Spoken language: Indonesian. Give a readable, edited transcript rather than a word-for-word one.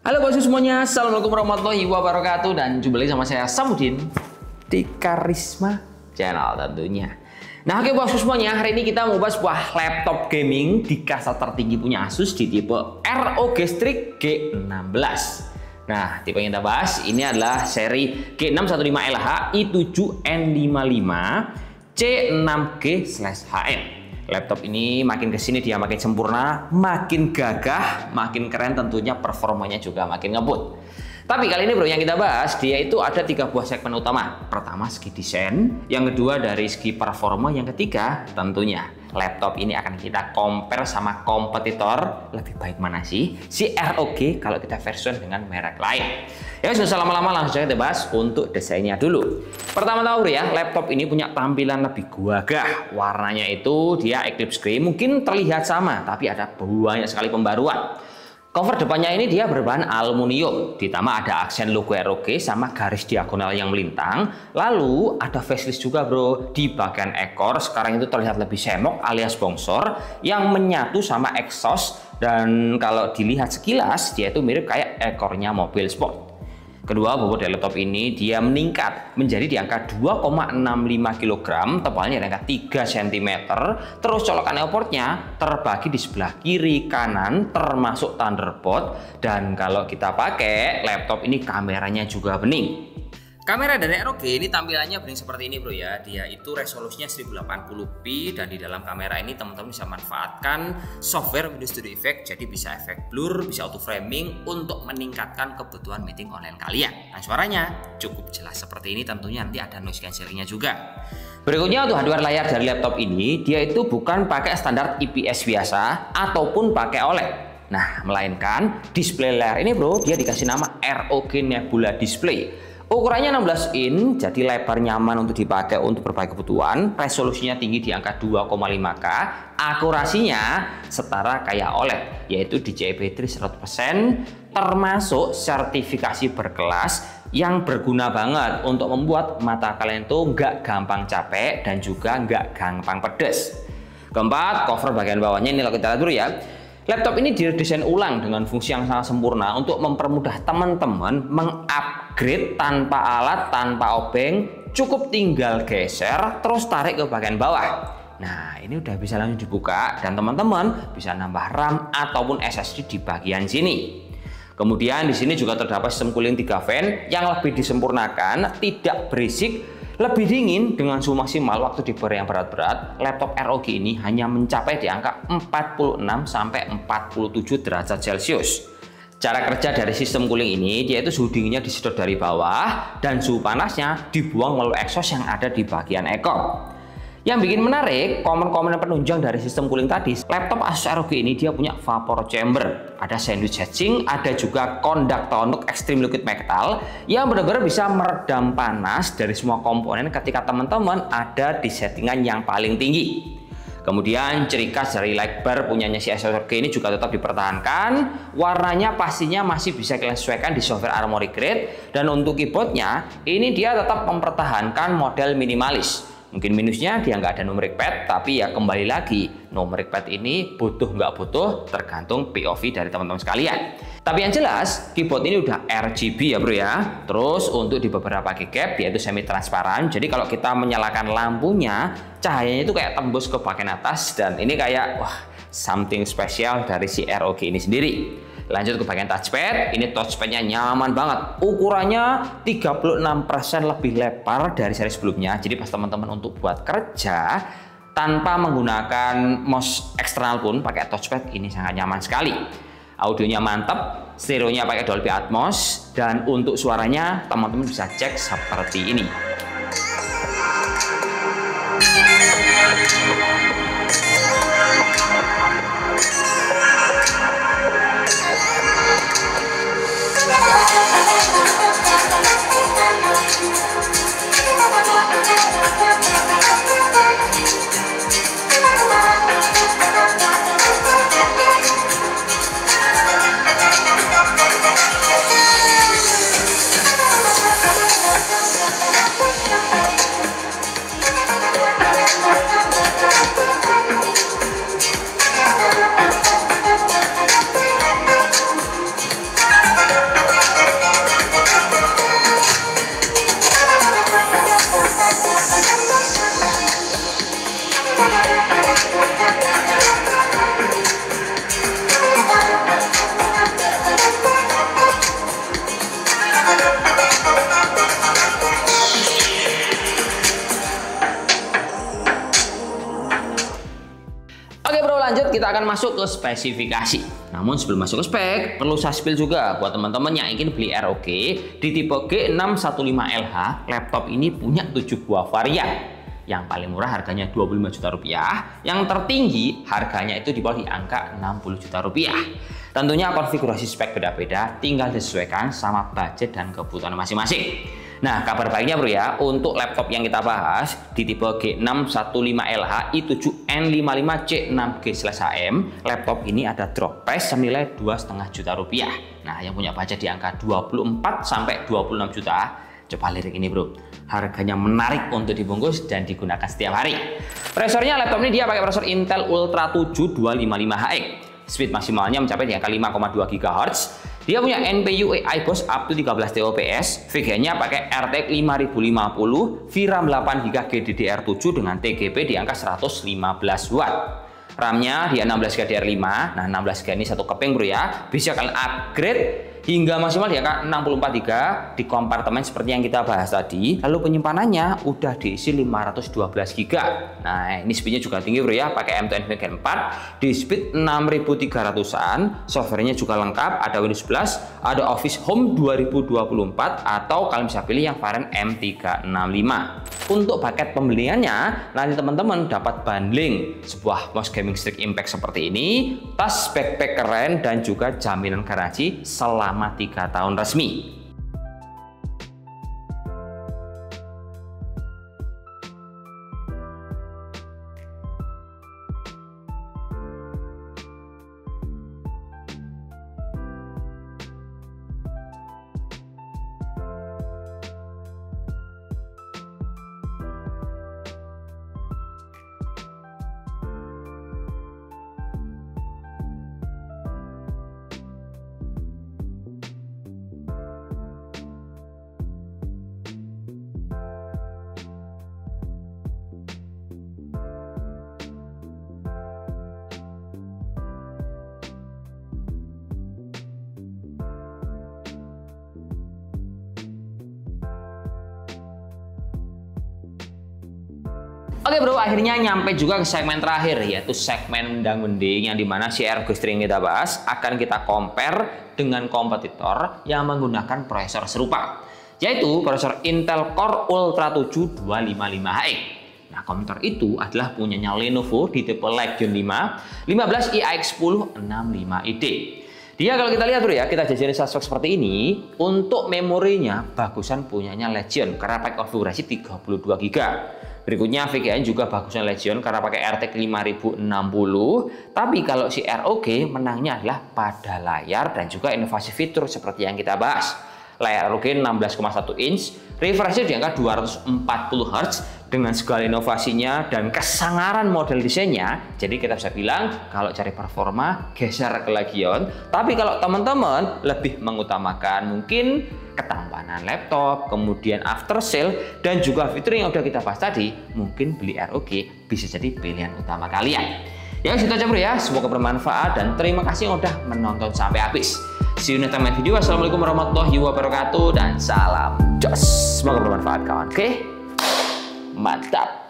Halo bosku semuanya, assalamualaikum warahmatullahi wabarakatuh. Dan jumpa lagi sama saya Samudin di Karisma Channel tentunya. Nah oke bosku semuanya, hari ini kita mau bahas sebuah laptop gaming di kasta tertinggi punya Asus di tipe ROG Strix G16. Nah tipe yang kita bahas ini adalah seri G615LH i7-N55 C6G/HN. Laptop ini makin kesini dia makin sempurna, makin gagah, makin keren, tentunya performanya juga makin ngebut. Tapi kali ini bro yang kita bahas dia itu ada 3 buah segmen utama. Pertama segi desain, yang kedua dari segi performa, yang ketiga tentunya laptop ini akan kita compare sama kompetitor. Lebih baik mana sih si ROG kalau kita version dengan merek lain. Ya nggak usah lama-lama, langsung saja kita bahas untuk desainnya dulu. Pertama tahu ya, laptop ini punya tampilan lebih gagah. Warnanya itu dia Eclipse Grey, mungkin terlihat sama tapi ada banyak sekali pembaruan. Cover depannya ini dia berbahan aluminium, ditambah ada aksen logo ROG sama garis diagonal yang melintang. Lalu ada facelist juga bro, di bagian ekor sekarang itu terlihat lebih semok alias bongsor yang menyatu sama exhaust. Dan kalau dilihat sekilas dia itu mirip kayak ekornya mobil sport. Kedua, bobot dari laptop ini dia meningkat menjadi di angka 2,65 kg, tebalnya di angka 3 cm. Terus colokan outputnya terbagi di sebelah kiri kanan termasuk Thunderbolt. Dan kalau kita pakai laptop ini kameranya juga bening. Kamera dari ROG ini tampilannya bening seperti ini bro ya. Dia itu resolusinya 1080p dan di dalam kamera ini teman-teman bisa manfaatkan software Windows Studio Effect. Jadi bisa efek blur, bisa auto framing untuk meningkatkan kebutuhan meeting online kalian. Nah suaranya cukup jelas seperti ini, tentunya nanti ada noise cancellingnya juga. Berikutnya untuk hardware layar dari laptop ini dia itu bukan pakai standar IPS biasa ataupun pakai OLED. Nah melainkan display layar ini bro dia dikasih nama ROG Nebula Display. Ukurannya 16 in, jadi lebar nyaman untuk dipakai untuk berbagai kebutuhan. Resolusinya tinggi di angka 2,5K. Akurasinya setara kayak OLED, yaitu DCI Battery 100%, termasuk sertifikasi berkelas yang berguna banget untuk membuat mata kalian tuh nggak gampang capek dan juga nggak gampang pedes. Keempat, cover bagian bawahnya ini kalau kita lihat dulu ya. Laptop ini didesain ulang dengan fungsi yang sangat sempurna untuk mempermudah teman-teman mengupgrade tanpa alat, tanpa obeng, cukup tinggal geser terus tarik ke bagian bawah. Nah, ini udah bisa langsung dibuka dan teman-teman bisa nambah RAM ataupun SSD di bagian sini. Kemudian di sini juga terdapat sistem cooling 3 fan yang lebih disempurnakan, tidak berisik, lebih dingin dengan suhu maksimal waktu di bar yang berat-berat. Laptop ROG ini hanya mencapai di angka 46 sampai 47 derajat Celcius. Cara kerja dari sistem cooling ini dia itu suhu dinginnya disedot dari bawah dan suhu panasnya dibuang melalui exhaust yang ada di bagian ekor. Yang bikin menarik, komponen penunjang dari sistem cooling tadi, laptop Asus ROG ini dia punya vapor chamber, ada sandwich heatsink, ada juga konduktor untuk extreme liquid metal yang benar-benar bisa meredam panas dari semua komponen ketika teman-teman ada di settingan yang paling tinggi. Kemudian ciri khas dari light bar punyanya si Asus ROG ini juga tetap dipertahankan. Warnanya pastinya masih bisa kalian sesuaikan di software Armoury Grade. Dan untuk keyboardnya, ini dia tetap mempertahankan model minimalis. Mungkin minusnya dia nggak ada numeric pad, tapi ya kembali lagi numeric pad ini butuh nggak butuh tergantung POV dari teman-teman sekalian. Tapi yang jelas keyboard ini udah RGB ya bro ya. Terus untuk di beberapa keycap yaitu semi transparan. Jadi kalau kita menyalakan lampunya, cahayanya itu kayak tembus ke bagian atas dan ini kayak wah something spesial dari si ROG ini sendiri. Lanjut ke bagian touchpad, ini touchpadnya nyaman banget. Ukurannya 36% lebih lebar dari seri sebelumnya. Jadi pas teman-teman untuk buat kerja tanpa menggunakan mouse eksternal pun pakai touchpad ini sangat nyaman sekali. Audionya mantap, stereonya pakai Dolby Atmos, dan untuk suaranya teman-teman bisa cek seperti ini. kita akan masuk ke spesifikasi. Namun sebelum masuk ke spek, perlu saya spill juga buat teman-teman yang ingin beli ROG di tipe G615LH. Laptop ini punya 7 buah varian. Yang paling murah harganya 25 juta rupiah, yang tertinggi harganya itu di bawah di angka 60 juta rupiah. Tentunya konfigurasi spek beda-beda, tinggal disesuaikan sama budget dan kebutuhan masing-masing. Nah, kabar baiknya bro ya, untuk laptop yang kita bahas di tipe G615LH i7N55C6G/HM, laptop ini ada drop price senilai 2,5 juta rupiah. Nah, yang punya budget di angka 24 sampai 26 juta, coba lirik ini bro, harganya menarik untuk dibungkus dan digunakan setiap hari. Prosesornya laptop ini dia pakai prosesor Intel Ultra 7 255HX. Speed maksimalnya mencapai di angka 5,2 GHz. Dia punya NPU AI BOS up to 13 TOPS. VGA-nya pakai RTX 5050, VRAM 8GB GDDR7 dengan TGP di angka 115 Watt. RAM-nya dia 16GB DDR5. Nah, 16GB ini satu keping bro ya. Bisa kalian upgrade hingga maksimal di angka 64GB di kompartemen seperti yang kita bahas tadi. Lalu penyimpanannya udah diisi 512GB. Nah, ini speednya juga tinggi bro ya, pakai M2 NVMe Gen 4 di speed 6300-an. Softwarenya juga lengkap, ada Windows Plus, ada Office Home 2024, atau kalian bisa pilih yang varian M365. Untuk paket pembeliannya, nanti teman-teman dapat bundling sebuah mouse gaming stick impact seperti ini, tas backpack keren, dan juga jaminan garansi selama 3 tahun resmi. Oke bro, akhirnya nyampe juga ke segmen terakhir, yaitu segmen mendang-mending, yang dimana si ROG Strix yang kita bahas akan kita compare dengan kompetitor yang menggunakan prosesor serupa, yaitu prosesor Intel Core Ultra 7 255HX. Nah, komputer itu adalah punyanya Lenovo di tipe Legion 5 15iX10 65ID. Dia kalau kita lihat bro ya, kita jajarin suspek seperti ini. Untuk memorinya bagusan punyanya Legion karena pakai konfigurasi 32GB. Berikutnya VGA juga bagusan Legion karena pakai RTX 5060. Tapi kalau si ROG menangnya adalah pada layar dan juga inovasi fitur seperti yang kita bahas. Layar ROG 16,1 inch, refresh di angka 240Hz dengan segala inovasinya dan kesangaran model desainnya. Jadi kita bisa bilang kalau cari performa geser ke Legion. Tapi kalau teman-teman lebih mengutamakan mungkin ketampanan laptop, kemudian after sale, dan juga fitur yang udah kita bahas tadi, mungkin beli ROG bisa jadi pilihan utama kalian. Ya, itu aja bro ya, semoga bermanfaat dan terima kasih yang udah menonton sampai habis. See you next time video. Assalamualaikum warahmatullahi wabarakatuh dan salam jos. Semoga bermanfaat kawan. Oke, mantap.